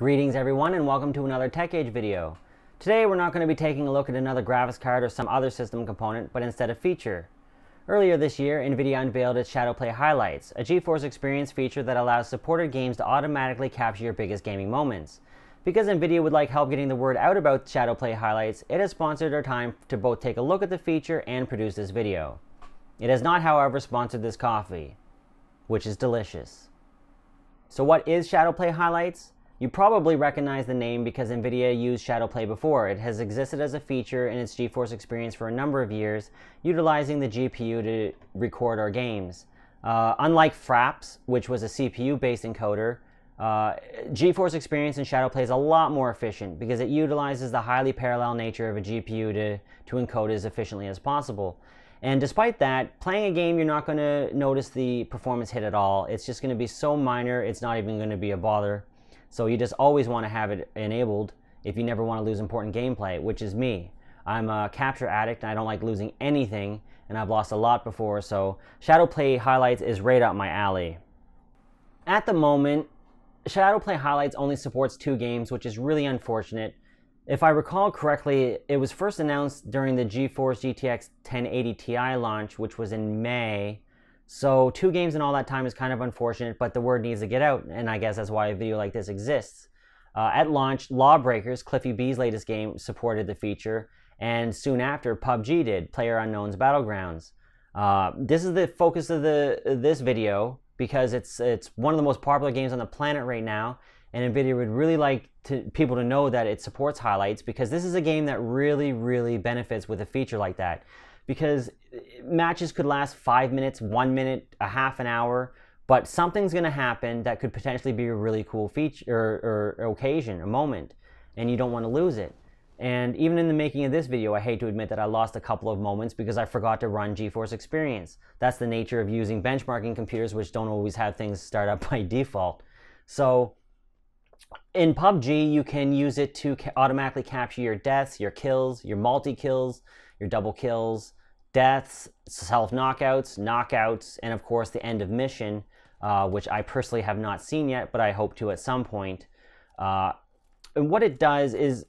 Greetings everyone and welcome to another Tech Age video. Today we're not going to be taking a look at another graphics card or some other system component, but instead a feature. Earlier this year, NVIDIA unveiled its ShadowPlay Highlights, a GeForce Experience feature that allows supported games to automatically capture your biggest gaming moments. Because NVIDIA would like help getting the word out about ShadowPlay Highlights, it has sponsored our time to both take a look at the feature and produce this video. It has not, however, sponsored this coffee, which is delicious. So what is ShadowPlay Highlights? You probably recognize the name because NVIDIA used ShadowPlay before. It has existed as a feature in its GeForce Experience for a number of years, utilizing the GPU to record our games. Unlike Fraps, which was a CPU-based encoder, GeForce Experience in ShadowPlay is a lot more efficient because it utilizes the highly parallel nature of a GPU to encode as efficiently as possible. And despite that, playing a game, you're not going to notice the performance hit at all. It's just going to be so minor, it's not even going to be a bother. So you just always want to have it enabled if you never want to lose important gameplay, which is me. I'm a capture addict and I don't like losing anything, and I've lost a lot before, so ShadowPlay Highlights is right up my alley. At the moment, ShadowPlay Highlights only supports 2 games, which is really unfortunate. If I recall correctly, it was first announced during the GeForce GTX 1080 Ti launch, which was in May. So 2 games in all that time is kind of unfortunate, but the word needs to get out, and I guess that's why a video like this exists. At launch, Lawbreakers, Cliffy B's latest game, supported the feature, and soon after, PUBG did, PLAYERUNKNOWN'S Battlegrounds. This is the focus of this video because it's one of the most popular games on the planet right now, and NVIDIA would really like people to know that it supports highlights because this is a game that really benefits with a feature like that. Because matches could last 5 minutes, 1 minute, a half an hour, but something's going to happen that could potentially be a really cool feature or occasion, a moment, and you don't want to lose it. And even in the making of this video, I hate to admit that I lost a couple of moments because I forgot to run GeForce Experience. That's the nature of using benchmarking computers, which don't always have things start up by default. So in PUBG, you can use it to automatically capture your deaths, your kills, your multi-kills, your double kills, deaths, self-knockouts, knockouts, and of course the end of mission, which I personally have not seen yet, but I hope to at some point. And what it does is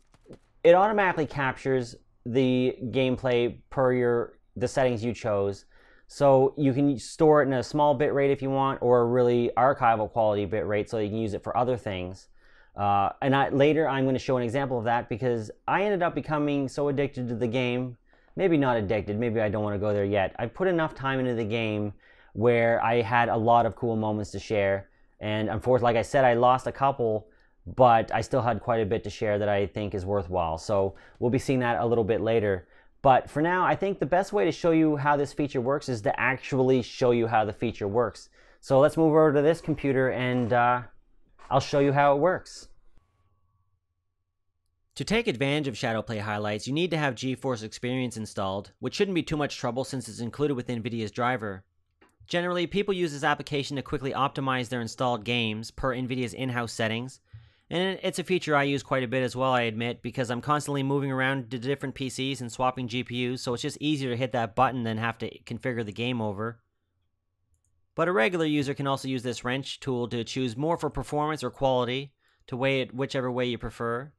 it automatically captures the gameplay per the settings you chose. So you can store it in a small bitrate if you want, or a really archival quality bitrate so you can use it for other things. Later I'm going to show an example of that because I ended up becoming so addicted to the game. Maybe not addicted, maybe I don't want to go there yet. I put enough time into the game where I had a lot of cool moments to share. And unfortunately, like I said, I lost a couple, but I still had quite a bit to share that I think is worthwhile. So we'll be seeing that a little bit later. But for now, I think the best way to show you how this feature works is to actually show you how the feature works. So let's move over to this computer and I'll show you how it works. To take advantage of ShadowPlay Highlights, you need to have GeForce Experience installed, which shouldn't be too much trouble since it's included with NVIDIA's driver. Generally, people use this application to quickly optimize their installed games per NVIDIA's in-house settings, and it's a feature I use quite a bit as well, I admit, because I'm constantly moving around to different PCs and swapping GPUs, so it's just easier to hit that button than have to configure the game over. But a regular user can also use this wrench tool to choose more for performance or quality, to weigh it whichever way you prefer.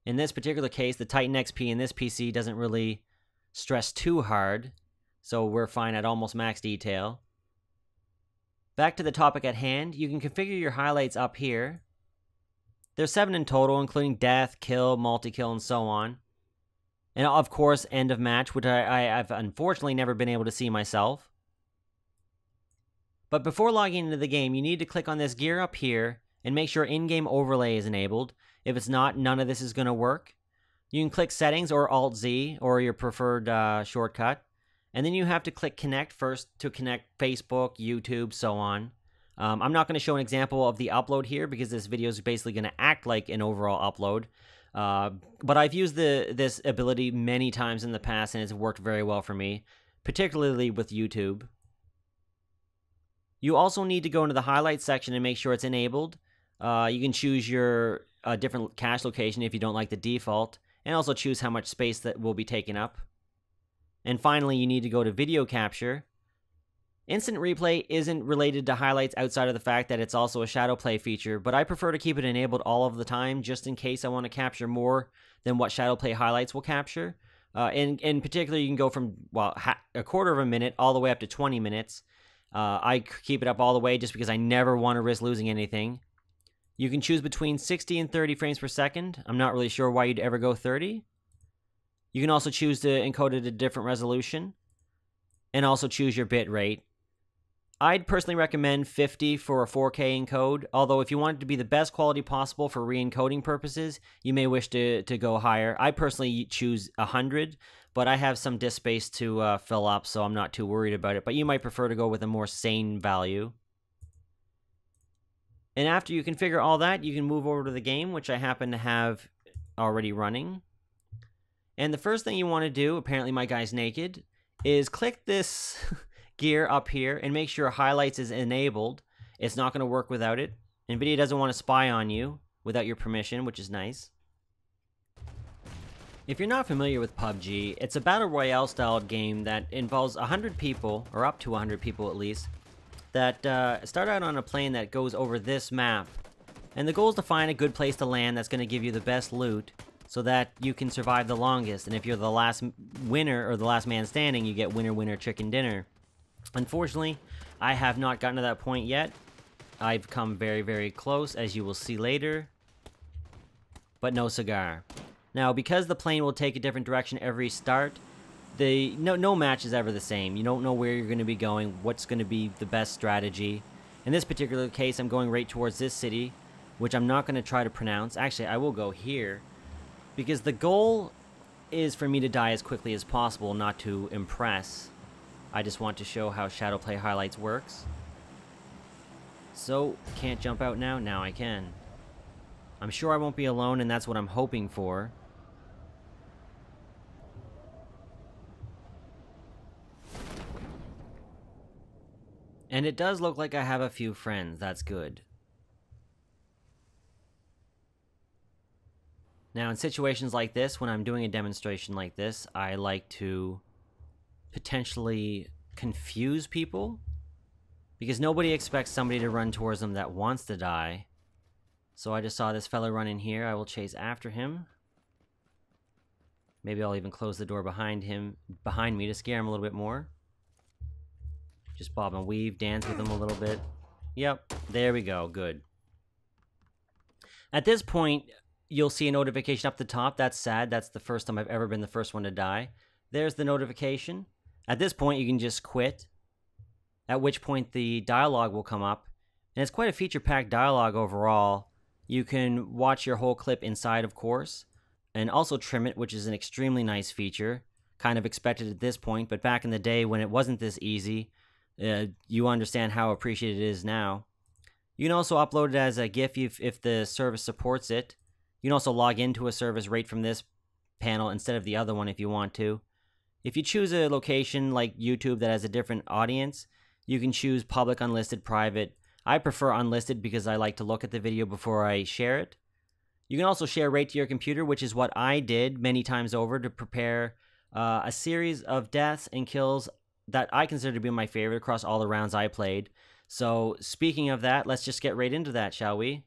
In this particular case, the Titan XP in this PC doesn't really stress too hard, so we're fine at almost max detail. Back to the topic at hand, you can configure your highlights up here. There's 7 in total, including death, kill, multi-kill, and so on. And of course, end of match, which I've unfortunately never been able to see myself. But before logging into the game, you need to click on this gear up here and make sure in-game overlay is enabled. If it's not, none of this is going to work. You can click Settings or Alt-Z or your preferred shortcut. And then you have to click Connect first to connect Facebook, YouTube, so on. I'm not going to show an example of the upload here because this video is basically going to act like an overall upload. But I've used this ability many times in the past and it's worked very well for me, particularly with YouTube. You also need to go into the Highlights section and make sure it's enabled. You can choose your different cache location if you don't like the default, and also choose how much space that will be taken up. And finally, you need to go to Video Capture, Instant replay isn't related to highlights outside of the fact that it's also a ShadowPlay feature, but I prefer to keep it enabled all of the time just in case I want to capture more than what ShadowPlay highlights will capture. In particular, you can go from, well, a quarter of a minute all the way up to 20 minutes. I keep it up all the way just because I never want to risk losing anything. You can choose between 60 and 30 frames per second. I'm not really sure why you'd ever go 30. You can also choose to encode it at a different resolution and also choose your bit rate. I'd personally recommend 50 for a 4K encode, although if you want it to be the best quality possible for re-encoding purposes, you may wish to go higher. I personally choose 100, but I have some disk space to fill up, so I'm not too worried about it. But you might prefer to go with a more sane value. And after you configure all that, you can move over to the game, which I happen to have already running. And the first thing you want to do, apparently my guy's naked, is click this gear up here and make sure highlights is enabled. It's not going to work without it. NVIDIA doesn't want to spy on you without your permission, which is nice. If you're not familiar with PUBG, it's a battle royale styled game that involves 100 people, or up to 100 people at least, that start out on a plane that goes over this map. And the goal is to find a good place to land that's going to give you the best loot so that you can survive the longest. And if you're the last winner or the last man standing, you get winner, winner, chicken dinner. Unfortunately, I have not gotten to that point yet. I've come very, very close, as you will see later. But no cigar. Now, because the plane will take a different direction every start, no match is ever the same. You don't know where you're going to be going, what's going to be the best strategy. In this particular case, I'm going right towards this city, which I'm not going to try to pronounce. Actually, I will go here, because the goal is for me to die as quickly as possible, not to impress. I just want to show how ShadowPlay highlights works. So, can't jump out now? Now I can. I'm sure I won't be alone, and that's what I'm hoping for. And it does look like I have a few friends. That's good. Now, in situations like this, when I'm doing a demonstration like this, I like to potentially confuse people, because nobody expects somebody to run towards them that wants to die. So I just saw this fella run in here. I will chase after him. Maybe I'll even close the door behind me to scare him a little bit more. Just bob and weave, dance with him a little bit. Yep, there we go, good. At this point, you'll see a notification up the top. That's sad. That's the first time I've ever been the first one to die. There's the notification. At this point, you can just quit, at which point the dialogue will come up. And it's quite a feature-packed dialogue overall. You can watch your whole clip inside, of course, and also trim it, which is an extremely nice feature. Kind of expected at this point, but back in the day when it wasn't this easy, you understand how appreciated it is now. You can also upload it as a GIF if the service supports it. You can also log into a service right from this panel instead of the other one if you want to. If you choose a location like YouTube that has a different audience, you can choose public, unlisted, private. I prefer unlisted because I like to look at the video before I share it. You can also share right to your computer, which is what I did many times over to prepare a series of deaths and kills that I consider to be my favorite across all the rounds I played. So speaking of that, let's just get right into that, shall we?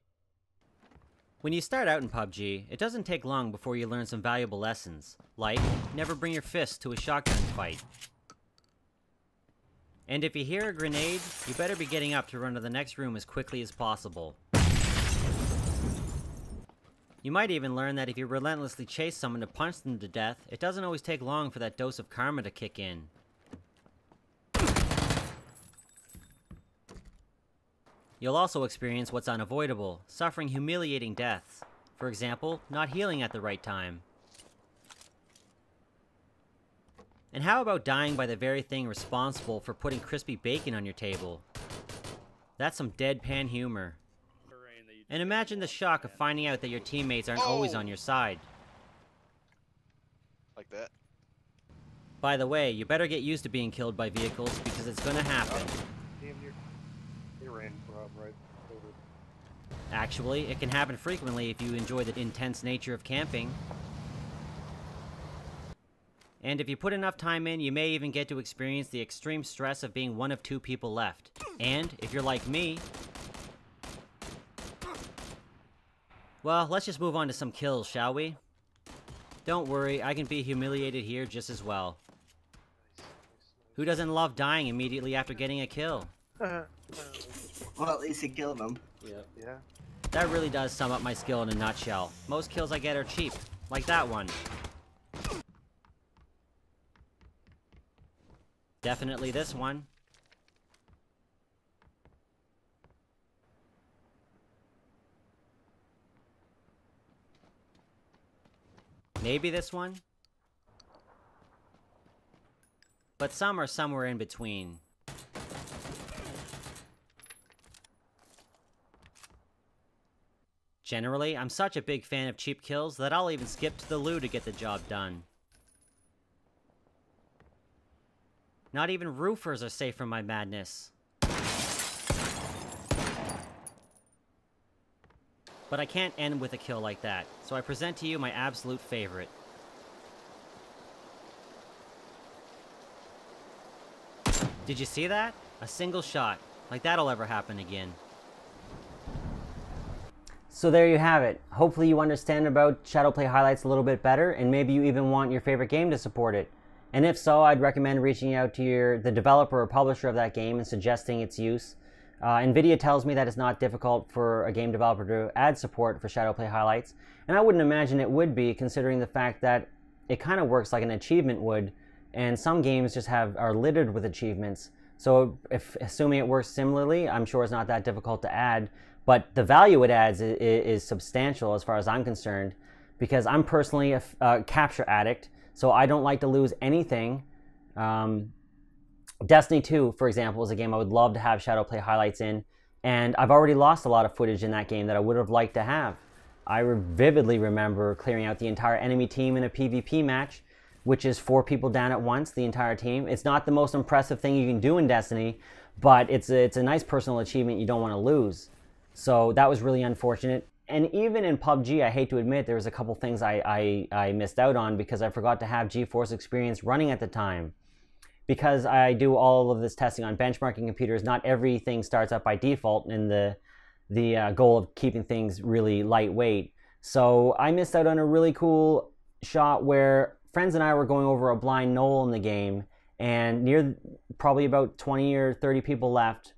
When you start out in PUBG, it doesn't take long before you learn some valuable lessons, like never bring your fist to a shotgun fight. And if you hear a grenade, you better be getting up to run to the next room as quickly as possible. You might even learn that if you relentlessly chase someone to punch them to death, it doesn't always take long for that dose of karma to kick in. You'll also experience what's unavoidable, suffering humiliating deaths. For example, not healing at the right time. And how about dying by the very thing responsible for putting crispy bacon on your table? That's some deadpan humor. And imagine the shock of finding out that your teammates aren't always on your side. Like that. By the way, you better get used to being killed by vehicles because it's gonna happen. Right over. Actually, it can happen frequently if you enjoy the intense nature of camping. And if you put enough time in, you may even get to experience the extreme stress of being one of 2 people left. And if you're like me, well, let's just move on to some kills, shall we? Don't worry, I can be humiliated here just as well. Who doesn't love dying immediately after getting a kill? Well, at least you killed them. Yep. Yeah. That really does sum up my skill in a nutshell. Most kills I get are cheap, like that one. Definitely this one. Maybe this one? But some are somewhere in between. Generally, I'm such a big fan of cheap kills that I'll even skip to the loo to get the job done. Not even roofers are safe from my madness. But I can't end with a kill like that, so I present to you my absolute favorite. Did you see that? A single shot. Like that'll ever happen again. So there you have it. Hopefully you understand about ShadowPlay highlights a little bit better, and maybe you even want your favorite game to support it. And if so, I'd recommend reaching out to the developer or publisher of that game and suggesting its use. NVIDIA tells me that it's not difficult for a game developer to add support for ShadowPlay highlights, and I wouldn't imagine it would be, considering the fact that it kind of works like an achievement would, and some games just are littered with achievements. So assuming it works similarly, I'm sure it's not that difficult to add, but the value it adds is substantial as far as I'm concerned, because I'm personally a capture addict, so I don't like to lose anything. Destiny 2, for example, is a game I would love to have ShadowPlay highlights in, and I've already lost a lot of footage in that game that I would have liked to have. I vividly remember clearing out the entire enemy team in a PvP match, which is 4 people down at once, the entire team. It's not the most impressive thing you can do in Destiny, but it's a nice personal achievement you don't want to lose. So that was really unfortunate. And even in PUBG, I hate to admit, there was a couple things I missed out on because I forgot to have GeForce Experience running at the time. Because I do all of this testing on benchmarking computers, not everything starts up by default in the goal of keeping things really lightweight. So I missed out on a really cool shot where friends and I were going over a blind knoll in the game, and near probably about 20 or 30 people left,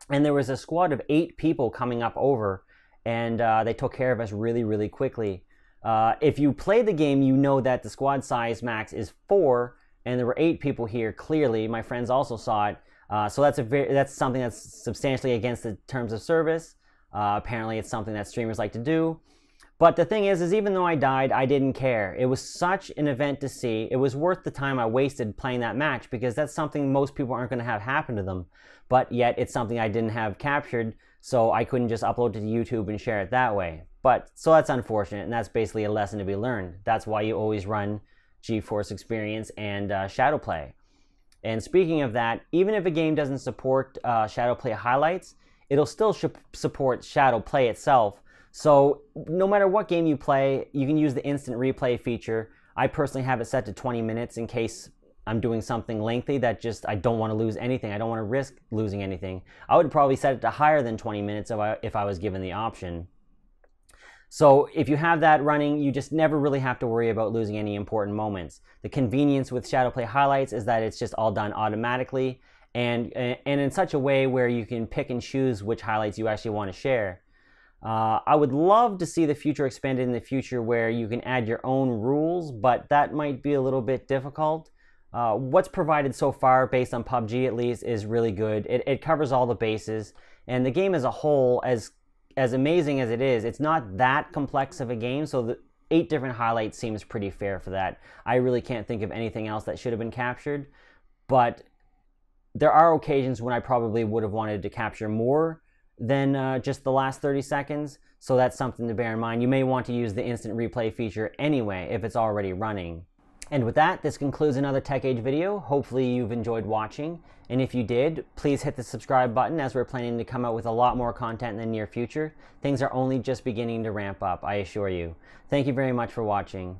and there was a squad of 8 people coming up over, and they took care of us really, really quickly. If you play the game, you know that the squad size max is 4, and there were 8 people here, clearly. My friends also saw it. So that's something that's substantially against the terms of service. Apparently it's something that streamers like to do. But the thing is even though I died, I didn't care. It was such an event to see. It was worth the time I wasted playing that match, because that's something most people aren't going to have happen to them. But yet it's something I didn't have captured, so I couldn't just upload it to YouTube and share it that way. So that's unfortunate, and that's basically a lesson to be learned. That's why you always run GeForce Experience and ShadowPlay. And speaking of that, even if a game doesn't support ShadowPlay highlights, it'll still support ShadowPlay itself. So no matter what game you play, you can use the instant replay feature. I personally have it set to 20 minutes in case I'm doing something lengthy that I don't want to lose anything. I don't want to risk losing anything. I would probably set it to higher than 20 minutes if I was given the option. So if you have that running, you just never really have to worry about losing any important moments. The convenience with ShadowPlay highlights is that it's just all done automatically, and in such a way where you can pick and choose which highlights you actually want to share. I would love to see the future expanded in the future where you can add your own rules, but that might be a little bit difficult. What's provided so far, based on PUBG at least, is really good. It covers all the bases, and the game as a whole, as amazing as it is, it's not that complex of a game, so the 8 different highlights seems pretty fair for that. I really can't think of anything else that should have been captured, but there are occasions when I probably would have wanted to capture more than just the last 30 seconds, so that's something to bear in mind. You may want to use the instant replay feature anyway if it's already running. And with that, this concludes another Tech Age video. Hopefully you've enjoyed watching, and if you did, please hit the subscribe button, as we're planning to come out with a lot more content in the near future. Things are only just beginning to ramp up, I assure you. Thank you very much for watching.